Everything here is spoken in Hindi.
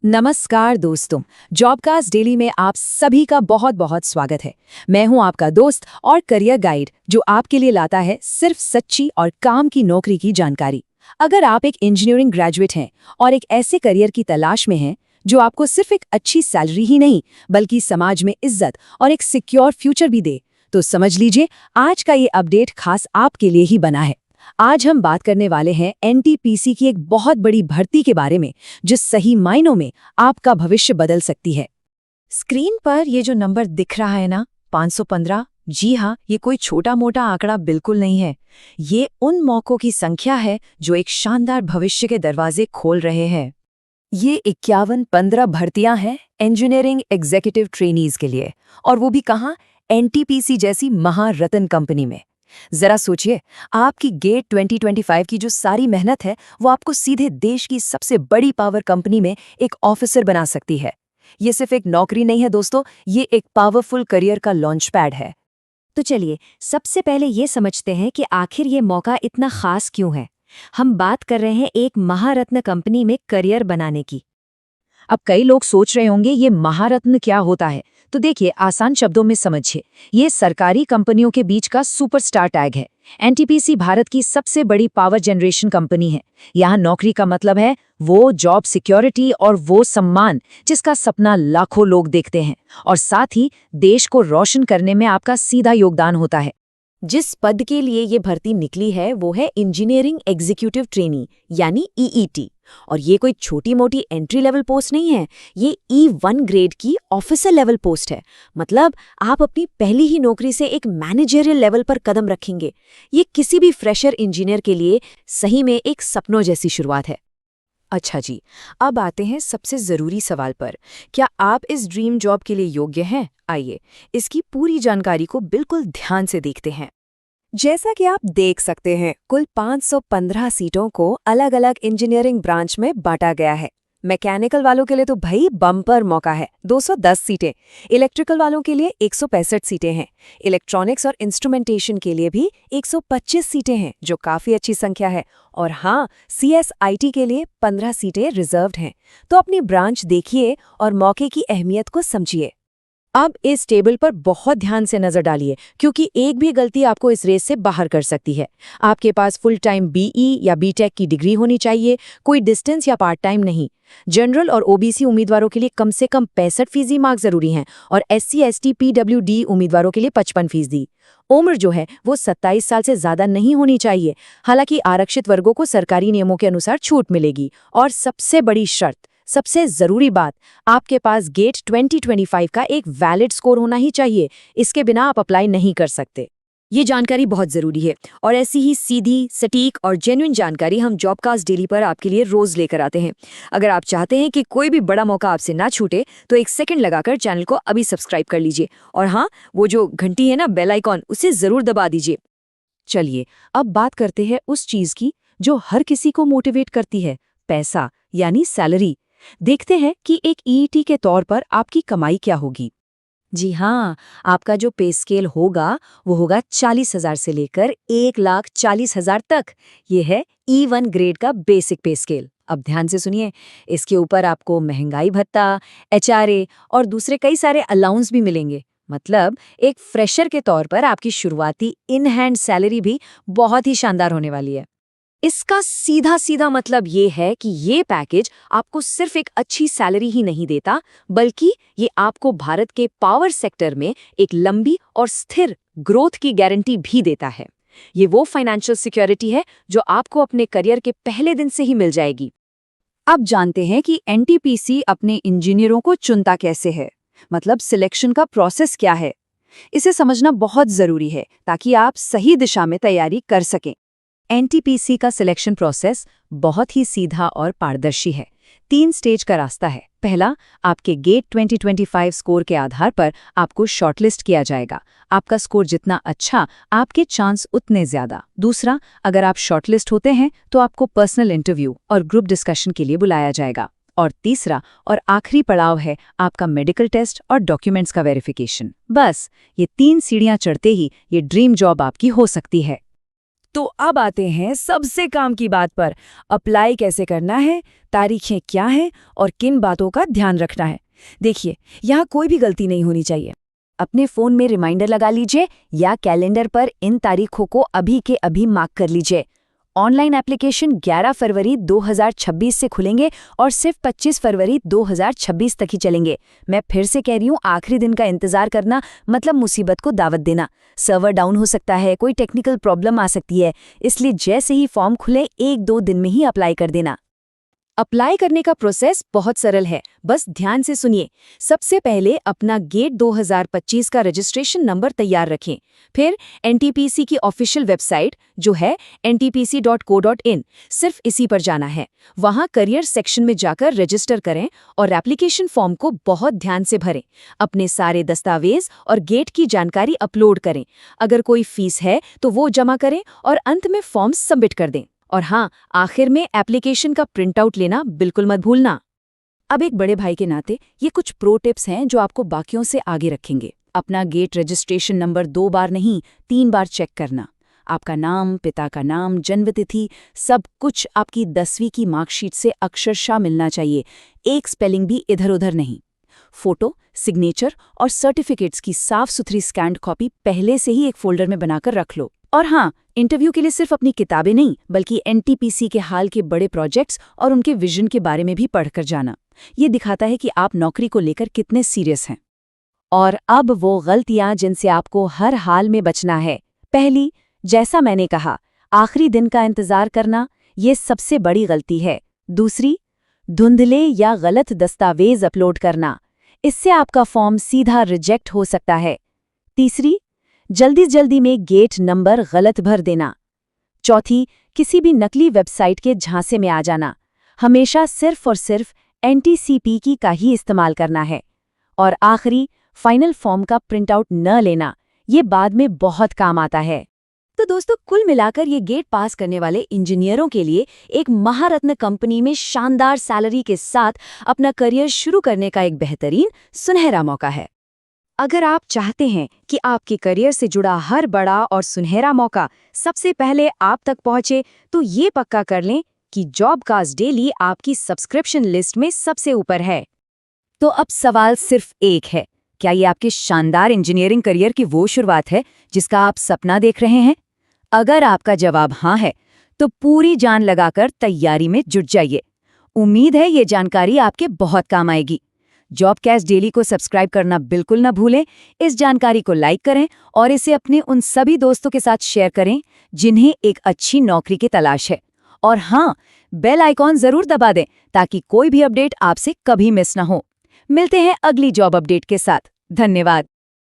नमस्कार दोस्तों, जॉबकास्ट डेली में आप सभी का बहुत बहुत स्वागत है। मैं हूं आपका दोस्त और करियर गाइड जो आपके लिए लाता है सिर्फ सच्ची और काम की नौकरी की जानकारी। अगर आप एक इंजीनियरिंग ग्रेजुएट हैं और एक ऐसे करियर की तलाश में हैं जो आपको सिर्फ एक अच्छी सैलरी ही नहीं बल्कि समाज में इज्जत और एक सिक्योर फ्यूचर भी दे, तो समझ लीजिए आज का ये अपडेट खास आपके लिए ही बना है। आज हम बात करने वाले हैं एनटीपीसी की एक बहुत बड़ी भर्ती के बारे में जो सही मायनों में आपका भविष्य बदल सकती है। स्क्रीन पर ये जो नंबर दिख रहा है ना, 515, जी हाँ, ये कोई छोटा मोटा आंकड़ा बिल्कुल नहीं है। ये उन मौकों की संख्या है जो एक शानदार भविष्य के दरवाजे खोल रहे हैं। ये 51-15 भर्तियां हैं इंजीनियरिंग एग्जीक्यूटिव ट्रेनीज के लिए, और वो भी कहाँ, एनटीपीसी जैसी महारत्न कंपनी में। जरा सोचिए, आपकी गेट 2025 की जो सारी मेहनत है वो आपको सीधे देश की सबसे बड़ी पावर कंपनी में एक ऑफिसर बना सकती है। ये सिर्फ एक नौकरी नहीं है दोस्तों, ये एक पावरफुल करियर का लॉन्च पैड है। तो चलिए सबसे पहले ये समझते हैं कि आखिर ये मौका इतना खास क्यों है। हम बात कर रहे हैं एक महारत्न कंपनी में करियर बनाने की। अब कई लोग सोच रहे होंगे ये महारत्न क्या होता है, तो देखिए आसान शब्दों में समझिए, ये सरकारी कंपनियों के बीच का सुपरस्टार टैग है। एनटीपीसी भारत की सबसे बड़ी पावर जनरेशन कंपनी है। यहाँ नौकरी का मतलब है वो जॉब सिक्योरिटी और वो सम्मान जिसका सपना लाखों लोग देखते हैं, और साथ ही देश को रोशन करने में आपका सीधा योगदान होता है। जिस पद के लिए ये भर्ती निकली है वो है इंजीनियरिंग एग्जीक्यूटिव ट्रेनी यानी ईईटी। और ये कोई छोटी मोटी एंट्री लेवल पोस्ट नहीं है, ये E1 ग्रेड की ऑफिसर लेवल पोस्ट है। मतलब आप अपनी पहली ही नौकरी से एक मैनेजरियल लेवल पर कदम रखेंगे। ये किसी भी फ्रेशर इंजीनियर के लिए सही में एक सपनों जैसी शुरुआत है। अच्छा जी, अब आते हैं सबसे ज़रूरी सवाल पर, क्या आप इस ड्रीम जॉब के लिए योग्य हैं? आइए इसकी पूरी जानकारी को बिल्कुल ध्यान से देखते हैं। जैसा कि आप देख सकते हैं, कुल 515 सीटों को अलग अलग इंजीनियरिंग ब्रांच में बांटा गया है। मैकेनिकल वालों के लिए तो भाई बम्पर मौका है, 210 सीटें। इलेक्ट्रिकल वालों के लिए 165 सीटें हैं। इलेक्ट्रॉनिक्स और इंस्ट्रूमेंटेशन के लिए भी 125 सीटें हैं, जो काफ़ी अच्छी संख्या है। और हाँ, CSIT के लिए 15 सीटें रिजर्व्ड हैं। तो अपनी ब्रांच देखिए और मौके की अहमियत को समझिए। अब इस टेबल पर बहुत ध्यान से नजर डालिए, क्योंकि एक भी गलती आपको इस रेस से बाहर कर सकती है। आपके पास फुल टाइम BE या BTech की डिग्री होनी चाहिए, कोई डिस्टेंस या पार्ट टाइम नहीं। जनरल और OBC उम्मीदवारों के लिए कम से कम 65% मार्क्स जरूरी हैं, और SC ST PWD उम्मीदवारों के लिए 55%। उम्र जो है वो 27 साल से ज्यादा नहीं होनी चाहिए। हालांकि आरक्षित वर्गों को सरकारी नियमों के अनुसार छूट मिलेगी। और सबसे बड़ी शर्त, सबसे जरूरी बात, आपके पास गेट 2025 का एक वैलिड स्कोर होना ही चाहिए। इसके बिना आप अप्लाई नहीं कर सकते। ये जानकारी बहुत जरूरी है, और ऐसी ही सीधी, सटीक और जेन्युइन जानकारी हम जॉबकास्ट डेली पर आपके लिए रोज लेकर आते हैं। अगर आप चाहते हैं कि कोई भी बड़ा मौका आपसे ना छूटे, तो एक सेकंड लगाकर चैनल को अभी सब्सक्राइब कर लीजिए। और हाँ, वो जो घंटी है ना, बेल आइकॉन, उसे जरूर दबा दीजिए। चलिए अब बात करते हैं उस चीज की जो हर किसी को मोटिवेट करती है, पैसा यानी सैलरी। देखते हैं कि एक ईईटी के तौर पर आपकी कमाई क्या होगी। जी हाँ, आपका जो पे स्केल होगा वो होगा 40,000 से लेकर 1,40,000 तक। ये है E1 ग्रेड का बेसिक पे स्केल। अब ध्यान से सुनिए, इसके ऊपर आपको महंगाई भत्ता, HRA और दूसरे कई सारे अलाउंस भी मिलेंगे। मतलब एक फ्रेशर के तौर पर आपकी शुरुआती इन हैंड सैलरी भी बहुत ही शानदार होने वाली है। इसका सीधा सीधा मतलब ये है कि ये पैकेज आपको सिर्फ एक अच्छी सैलरी ही नहीं देता, बल्कि ये आपको भारत के पावर सेक्टर में एक लंबी और स्थिर ग्रोथ की गारंटी भी देता है। ये वो फाइनेंशियल सिक्योरिटी है जो आपको अपने करियर के पहले दिन से ही मिल जाएगी। अब जानते हैं कि एनटीपीसी अपने इंजीनियरों को चुनता कैसे है, मतलब सिलेक्शन का प्रोसेस क्या है। इसे समझना बहुत जरूरी है ताकि आप सही दिशा में तैयारी कर सकें। एनटीपीसी का सिलेक्शन प्रोसेस बहुत ही सीधा और पारदर्शी है। 3 स्टेज का रास्ता है। पहला, आपके गेट 2025 स्कोर के आधार पर आपको शॉर्टलिस्ट किया जाएगा। आपका स्कोर जितना अच्छा, आपके चांस उतने ज्यादा। दूसरा, अगर आप शॉर्टलिस्ट होते हैं तो आपको पर्सनल इंटरव्यू और ग्रुप डिस्कशन के लिए बुलाया जाएगा। और तीसरा और आखिरी पड़ाव है आपका मेडिकल टेस्ट और डॉक्यूमेंट्स का वेरिफिकेशन। बस ये 3 सीढ़ियां चढ़ते ही ये ड्रीम जॉब आपकी हो सकती है। तो अब आते हैं सबसे काम की बात पर। अप्लाई कैसे करना है, तारीखें क्या हैं और किन बातों का ध्यान रखना है। देखिए, यहाँ कोई भी गलती नहीं होनी चाहिए। अपने फ़ोन में रिमाइंडर लगा लीजिए या कैलेंडर पर इन तारीखों को अभी के अभी मार्क कर लीजिए। ऑनलाइन एप्लीकेशन 11 फरवरी 2026 से खुलेंगे और सिर्फ 25 फरवरी 2026 तक ही चलेंगे। मैं फिर से कह रही हूँ, आखिरी दिन का इंतजार करना मतलब मुसीबत को दावत देना। सर्वर डाउन हो सकता है, कोई टेक्निकल प्रॉब्लम आ सकती है, इसलिए जैसे ही फॉर्म खुले 1-2 दिन में ही अप्लाई कर देना। अप्लाई करने का प्रोसेस बहुत सरल है, बस ध्यान से सुनिए। सबसे पहले अपना गेट 2025 का रजिस्ट्रेशन नंबर तैयार रखें। फिर एनटीपीसी की ऑफिशियल वेबसाइट जो है ntpc.co.in, सिर्फ इसी पर जाना है। वहां करियर सेक्शन में जाकर रजिस्टर करें और एप्लीकेशन फॉर्म को बहुत ध्यान से भरें। अपने सारे दस्तावेज और गेट की जानकारी अपलोड करें। अगर कोई फीस है तो वो जमा करें और अंत में फॉर्म सबमिट कर दें। और हाँ, आखिर में एप्लीकेशन का प्रिंट आउट लेना बिल्कुल मत भूलना। अब एक बड़े भाई के नाते ये कुछ प्रो टिप्स हैं जो आपको बाकियों से आगे रखेंगे। अपना गेट रजिस्ट्रेशन नंबर 2 बार नहीं 3 बार चेक करना। आपका नाम, पिता का नाम, जन्मतिथि, सब कुछ आपकी 10वीं की मार्कशीट से अक्षरशः मिलना चाहिए। एक स्पेलिंग भी इधर उधर नहीं। फोटो, सिग्नेचर और सर्टिफिकेट्स की साफ सुथरी स्कैन्ड कॉपी पहले से ही एक फोल्डर में बनाकर रख लो। और हाँ, इंटरव्यू के लिए सिर्फ अपनी किताबें नहीं बल्कि एनटीपीसी के हाल के बड़े प्रोजेक्ट्स और उनके विजन के बारे में भी पढ़कर जाना। ये दिखाता है कि आप नौकरी को लेकर कितने सीरियस हैं। और अब वो गलतियां जिनसे आपको हर हाल में बचना है। पहली, जैसा मैंने कहा, आखिरी दिन का इंतजार करना, ये सबसे बड़ी गलती है। दूसरी, धुंधले या गलत दस्तावेज अपलोड करना, इससे आपका फॉर्म सीधा रिजेक्ट हो सकता है। तीसरी, जल्दी में गेट नंबर गलत भर देना। चौथी, किसी भी नकली वेबसाइट के झांसे में आ जाना। हमेशा सिर्फ और सिर्फ एनटीसीपी का ही इस्तेमाल करना है। और आखिरी, फाइनल फॉर्म का प्रिंट आउट न लेना, ये बाद में बहुत काम आता है। तो दोस्तों, कुल मिलाकर ये गेट पास करने वाले इंजीनियरों के लिए एक महारत्न कंपनी में शानदार सैलरी के साथ अपना करियर शुरू करने का एक बेहतरीन सुनहरा मौका है। अगर आप चाहते हैं कि आपके करियर से जुड़ा हर बड़ा और सुनहरा मौका सबसे पहले आप तक पहुंचे, तो ये पक्का कर लें कि जॉबकास्ट डेली आपकी सब्सक्रिप्शन लिस्ट में सबसे ऊपर है। तो अब सवाल सिर्फ एक है, क्या ये आपके शानदार इंजीनियरिंग करियर की वो शुरुआत है जिसका आप सपना देख रहे हैं? अगर आपका जवाब हाँ है, तो पूरी जान लगाकर तैयारी में जुट जाइए। उम्मीद है ये जानकारी आपके बहुत काम आएगी। जॉबकास्ट डेली को सब्सक्राइब करना बिल्कुल न भूलें। इस जानकारी को लाइक करें और इसे अपने उन सभी दोस्तों के साथ शेयर करें जिन्हें एक अच्छी नौकरी की तलाश है। और हाँ, बेल आइकॉन जरूर दबा दें ताकि कोई भी अपडेट आपसे कभी मिस न हो। मिलते हैं अगली जॉब अपडेट के साथ। धन्यवाद।